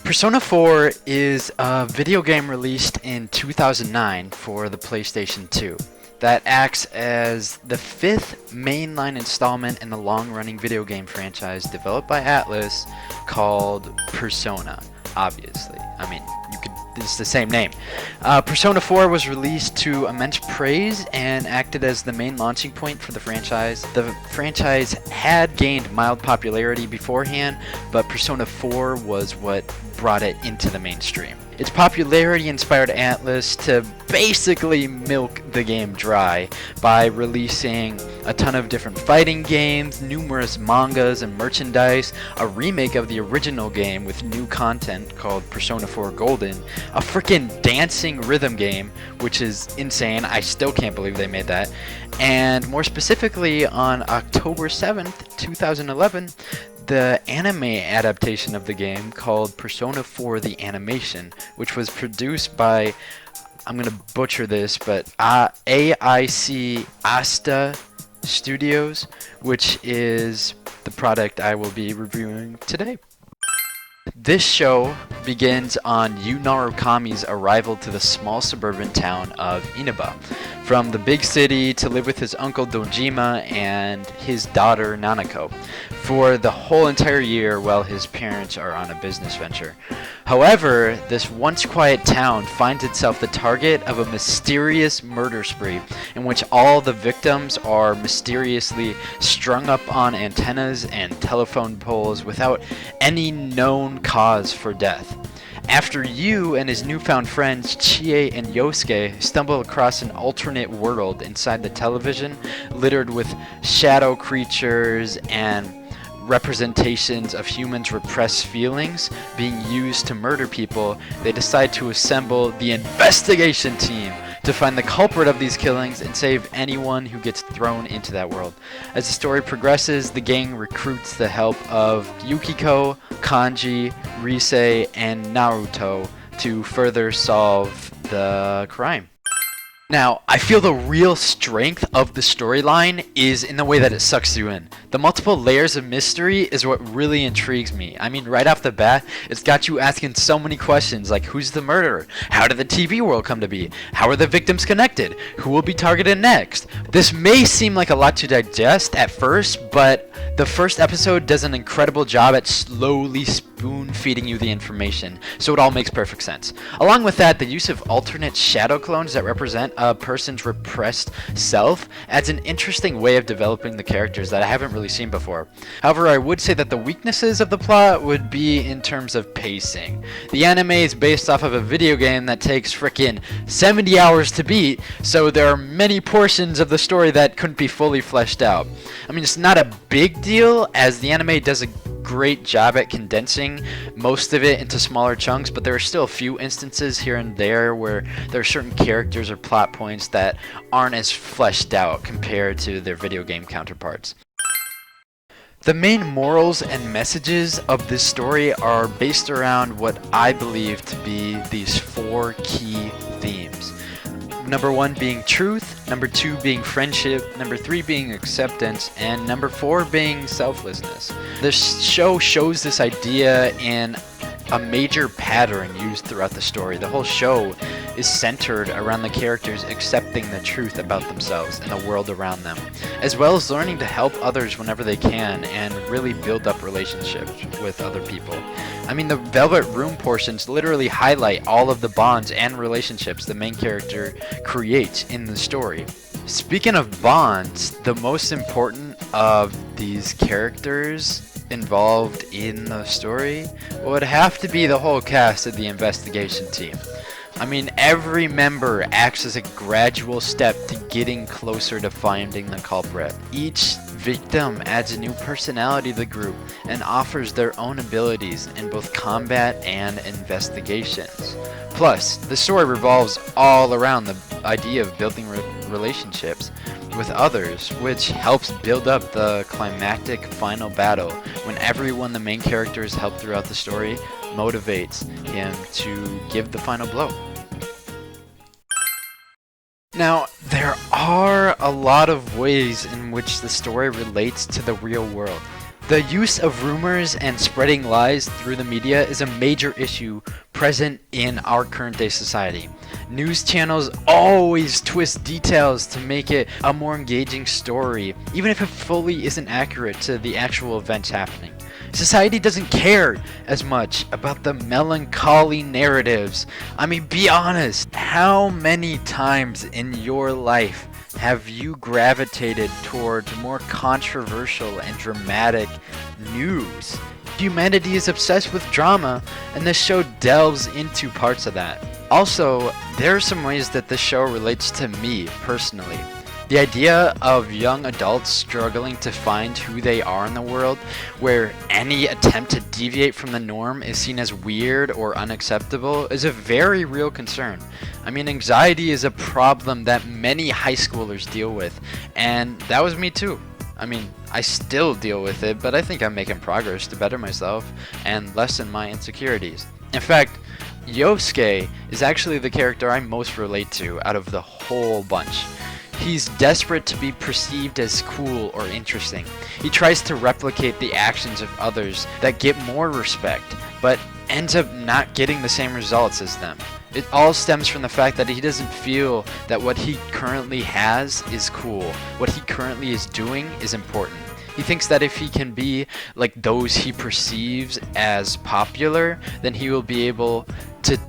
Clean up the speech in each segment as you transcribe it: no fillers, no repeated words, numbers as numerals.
Persona 4 is a video game released in 2009 for the PlayStation 2 that acts as the fifth mainline installment in the long-running video game franchise developed by Atlus called Persona, obviously. I mean, it's the same name. Persona 4 was released to immense praise and acted as the main launching point for the franchise. The franchise had gained mild popularity beforehand, but Persona 4 was what brought it into the mainstream. Its popularity inspired Atlus to basically milk the game dry by releasing a ton of different fighting games, numerous mangas and merchandise, a remake of the original game with new content called Persona 4 Golden, a freaking dancing rhythm game, which is insane. I still can't believe they made that. And more specifically, on October 7th, 2011, the anime adaptation of the game called Persona 4 The Animation, which was produced by, I'm going to butcher this, but AIC Asta Studios, which is the product I will be reviewing today. This show begins on Yu Narukami's arrival to the small suburban town of Inaba, from the big city to live with his uncle Dojima and his daughter Nanako for the whole entire year while his parents are on a business venture. However, this once quiet town finds itself the target of a mysterious murder spree in which all the victims are mysteriously strung up on antennas and telephone poles without any known cause for death. After Yu and his newfound friends Chie and Yosuke stumble across an alternate world inside the television littered with shadow creatures and representations of humans' repressed feelings being used to murder people, they decide to assemble the investigation team to find the culprit of these killings and save anyone who gets thrown into that world. As the story progresses, the gang recruits the help of Yukiko, Kanji, Rise, and Naruto to further solve the crime. Now, I feel the real strength of the storyline is in the way that it sucks you in. The multiple layers of mystery is what really intrigues me. I mean, right off the bat, it's got you asking so many questions like, who's the murderer? How did the TV world come to be? How are the victims connected? Who will be targeted next? This may seem like a lot to digest at first, but the first episode does an incredible job at slowly spoon-feeding you the information, so it all makes perfect sense. Along with that, the use of alternate shadow clones that represent a person's repressed self adds an interesting way of developing the characters that I haven't really seen before. However, I would say that the weaknesses of the plot would be in terms of pacing. The anime is based off of a video game that takes frickin' 70 hours to beat, so there are many portions of the story that couldn't be fully fleshed out. I mean, it's not a big deal, as the anime does a great job at condensing most of it into smaller chunks, but there are still a few instances here and there where there are certain characters or plot points that aren't as fleshed out compared to their video game counterparts. The main morals and messages of this story are based around what I believe to be these four key themes. Number 1 being truth, number 2 being friendship, number 3 being acceptance, and number 4 being selflessness. This show shows this idea in a major pattern used throughout the story. The whole show is centered around the characters accepting the truth about themselves and the world around them, as well as learning to help others whenever they can and really build up relationships with other people. I mean, the Velvet Room portions literally highlight all of the bonds and relationships the main character creates in the story. Speaking of bonds, the most important of these characters involved in the story would have to be the whole cast of the investigation team. I mean, every member acts as a gradual step to getting closer to finding the culprit. Each victim adds a new personality to the group and offers their own abilities in both combat and investigations. Plus, the story revolves all around the idea of building relationships with others, which helps build up the climactic final battle when everyone the main characters help throughout the story motivates him to give the final blow. Now, there are a lot of ways in which the story relates to the real world. The use of rumors and spreading lies through the media is a major issue present in our current day society. News channels always twist details to make it a more engaging story, even if it fully isn't accurate to the actual events happening. Society doesn't care as much about the melancholy narratives. I mean, be honest, how many times in your life have you gravitated towards more controversial and dramatic news? Humanity is obsessed with drama, and this show delves into parts of that. Also, there are some ways that this show relates to me personally. The idea of young adults struggling to find who they are in the world, where any attempt to deviate from the norm is seen as weird or unacceptable, is a very real concern. I mean, anxiety is a problem that many high schoolers deal with, and that was me too. I mean, I still deal with it, but I think I'm making progress to better myself and lessen my insecurities. In fact, Yosuke is actually the character I most relate to out of the whole bunch. He's desperate to be perceived as cool or interesting. He tries to replicate the actions of others that get more respect, but ends up not getting the same results as them. It all stems from the fact that he doesn't feel that what he currently has is cool. What he currently is doing is important. He thinks that if he can be like those he perceives as popular, then he will be able to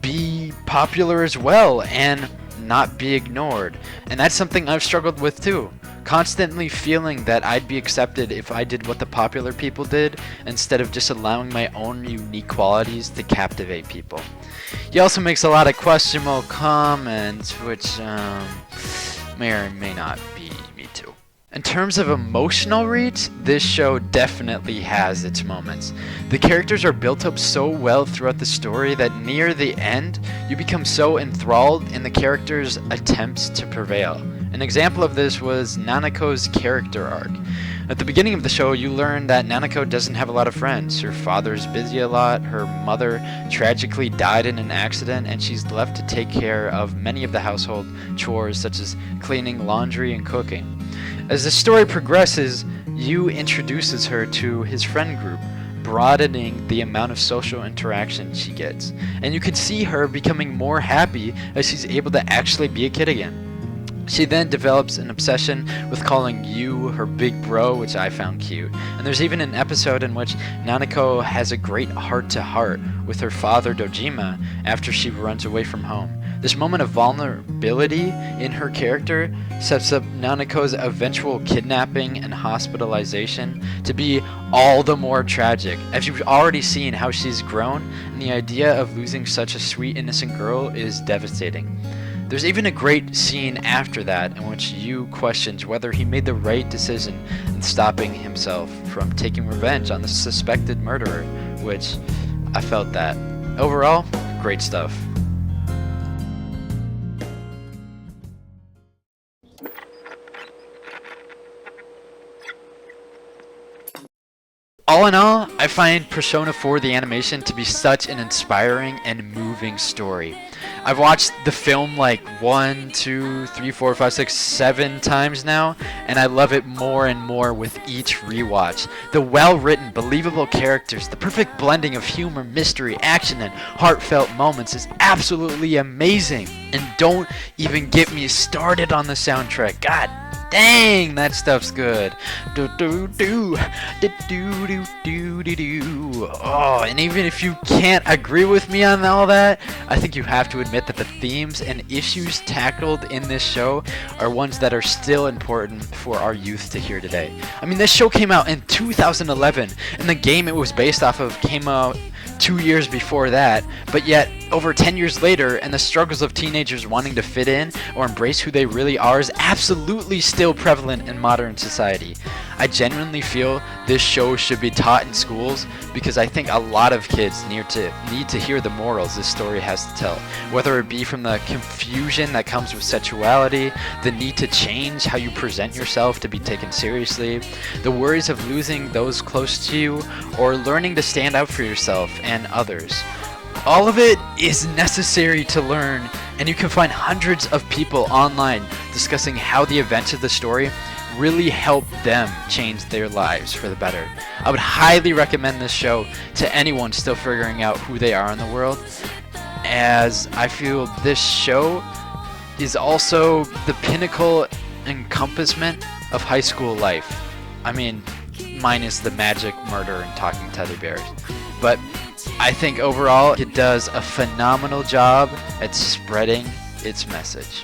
be popular as well and not be ignored. And that's something I've struggled with too. Constantly feeling that I'd be accepted if I did what the popular people did, instead of just allowing my own unique qualities to captivate people. He also makes a lot of questionable comments, which may or may not be me too. In terms of emotional reads, this show definitely has its moments. The characters are built up so well throughout the story that near the end, you become so enthralled in the characters' attempts to prevail. An example of this was Nanako's character arc. At the beginning of the show, you learn that Nanako doesn't have a lot of friends. Her father's busy a lot, her mother tragically died in an accident, and she's left to take care of many of the household chores such as cleaning, laundry, and cooking. As the story progresses, Yu introduces her to his friend group, broadening the amount of social interaction she gets. And you can see her becoming more happy as she's able to actually be a kid again. She then develops an obsession with calling Yu her big bro, which I found cute. And there's even an episode in which Nanako has a great heart-to-heart with her father Dojima after she runs away from home. This moment of vulnerability in her character sets up Nanako's eventual kidnapping and hospitalization to be all the more tragic, as you've already seen how she's grown, and the idea of losing such a sweet, innocent girl is devastating. There's even a great scene after that in which Yu questions whether he made the right decision in stopping himself from taking revenge on the suspected murderer, which I felt that. Overall, great stuff. All in all, I find Persona 4 the animation to be such an inspiring and moving story. I've watched the film like 1, 2, 3, 4, 5, 6, 7 times now, and I love it more and more with each rewatch. The well-written, believable characters, the perfect blending of humor, mystery, action, and heartfelt moments is absolutely amazing. And don't even get me started on the soundtrack. God dang, that stuff's good. Do do do do do do do do do. Oh, and even if you can't agree with me on all that, I think you have to admit that the themes and issues tackled in this show are ones that are still important for our youth to hear today. I mean, this show came out in 2011, and the game it was based off of came out 2 years before that, but yet over 10 years later, and the struggles of teenagers wanting to fit in or embrace who they really are is absolutely still prevalent in modern society. I genuinely feel this show should be taught in schools because I think a lot of kids need to hear the morals this story has to tell, whether it be from the confusion that comes with sexuality, the need to change how you present yourself to be taken seriously, the worries of losing those close to you, or learning to stand out for yourself and others. All of it is necessary to learn, and you can find hundreds of people online discussing how the events of the story really help them change their lives for the better. I would highly recommend this show to anyone still figuring out who they are in the world, as I feel this show is also the pinnacle encompassment of high school life. I mean, minus the magic, murder, and talking teddy bears. But I think overall it does a phenomenal job at spreading its message.